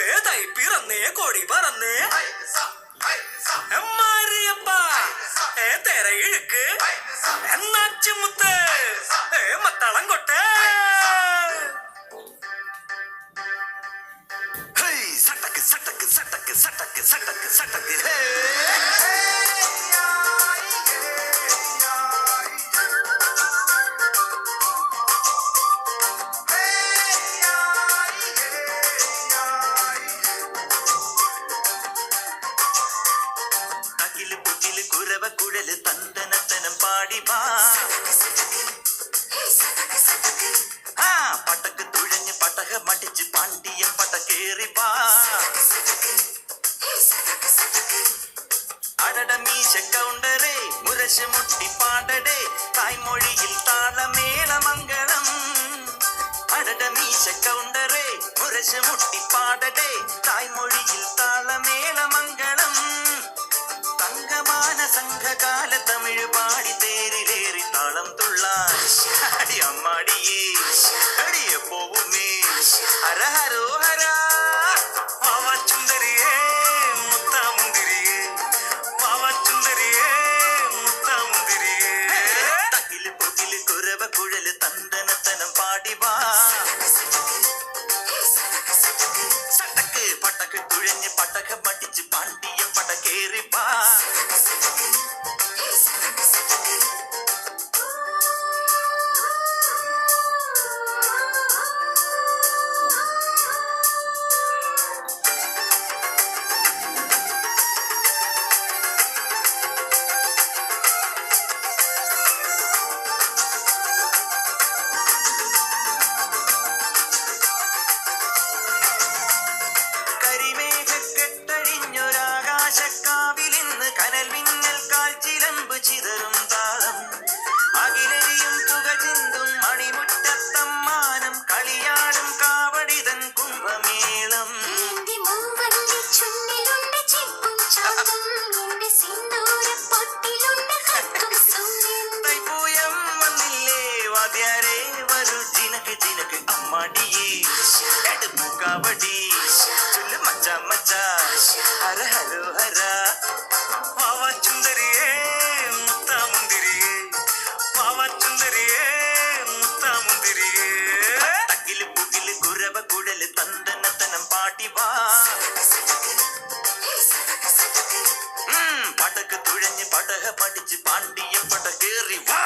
ഏതായി പിറന്നേ കൊടി പറന്നേ മാരിയപ്പ തെര ഇഴുക്ക് എന്നാച്ചുമുത്ത് മത്തളം കൊട്ടേ സട്ടക്ക് സട്ടക്ക് സട്ടക്ക് സട്ടക്ക് സട്ടക്ക് സട്ടക്ക് കുഴല് തന്തനത്തനം പാടി വാ പട്ടക്ക് തുഴഞ്ഞ് പട്ടക മടിച്ച് പാണ്ടിയ പട്ടക്കേറി വാ അടട മീശ കൗണ്ടറേ മുരശ് മുട്ടി പാടടേ തായ്മൊഴിയിൽ താളമേള മംഗളം അടട മീശ കൗണ്ടറേ മുരശ് മുട്ടി പാടടേ തായ്മൊഴിയിൽ താളമേള മംഗളം തങ്കമാന സംഘകാല തമിഴ് പാടി തേരിലേറി താളം തുള്ളാൻ അടി അമ്മാടിയേ അടിയ പോവുമേ ഹര ഹരോ ഹര പാവച്ചുന്തരിയേ മുത്താമുന്തിരിയേ പാവച്ചുന്തരിയേ മുത്താമുന്തിരിയേ തകില് പൊകില് കുരവ കുഴല് തന്തനത്തനം പാടി വാ സട്ടക്ക് പട്ടക്ക് തുഴഞ്ഞ് പട്ടക മടിച്ച് പാണ്ടിയ പടക്കേറി വാ ിലിന്ന് കനൽ മിന്നൽ കാൽച്ചിലമ്പ് ചിതറും താളം അകിലരിയും പുക ചിന്തും മണിമുറ്റത്തമ്മാനം കളിയാടും കാവടിതൻ കുംഭമേളം തൈപ്പൂയം വന്നില്ലേ വാദ്യാരേ വരൂ ജിനക്ക് ജിനക്ക് അമ്മാടിയേ എടുപ്പു കാവടി ചൊല്ലു മച്ച മച്ച ഹര ഹരോ ഹര പാവച്ചുന്തരിയേ മുത്താമുന്തിരിയേ പാവച്ചുന്തരിയേ മുത്താമുന്തിരിയേ തകില് പുകില് കുരവ കുഴല് തന്തനത്തനം പാടി വാ പടക്ക് തുഴഞ്ഞ് പടക പഠിച്ച് പാണ്ടിയ പടകേറി വാ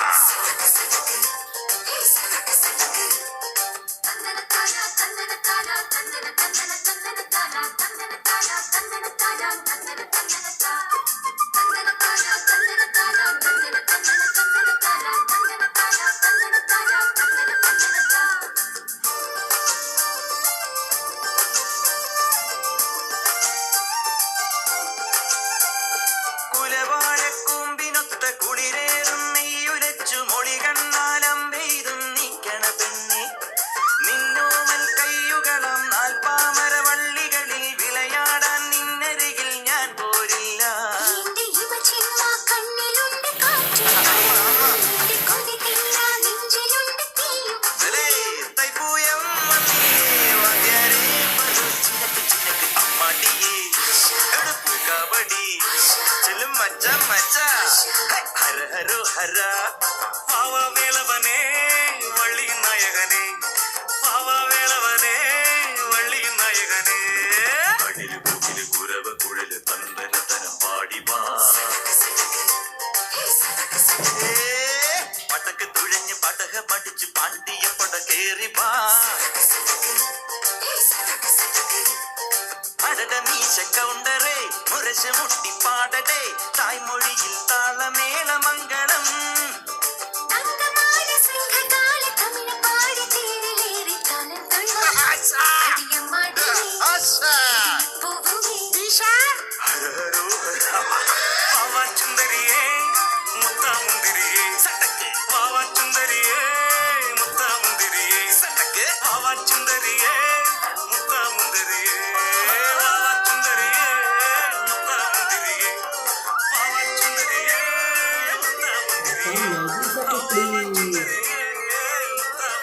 കുലവാഴക്കൂമ്പിനൊത്ത കുളിരേറും നെയ്യുലച്ചു മൊഴി കണ്ണാലം പെയ്തും നീക്കണ പെണ്ണെ നിന്നോമൽ കയ്യുകളം നാൽപ്പാമര വള്ളികളിൽ വിളയാടാൻ നിന്നരികിൽ ഞാൻ പോരില്ല തൈപ്പൂയം വന്നില്ലേ വാദ്യാരേ ചിനക്ക് ചിനക്ക് അമ്മാടിയേ എടുപ്പു കബഡി ചെല്ലും മച്ച മച്ച ഹര ഹരോ ഹര പാവവേളവനേ വള്ളിയും നായകനേ പാവവേളവനേ വള്ളിയും നായകനേ കടില് പുകില് കുരവ കുഴല് തന്തനത്തനം പാടി വാ പടക്ക് തുഴഞ്ഞ് പടക മടിച്ച് പാണ്ടിയ പടകേറി വാ അടട മീശ കൗണ്ടറേ മുരശ് മുട്ടി പാടടേ തായ്മൊഴിയിൽ താളമേള മംഗളം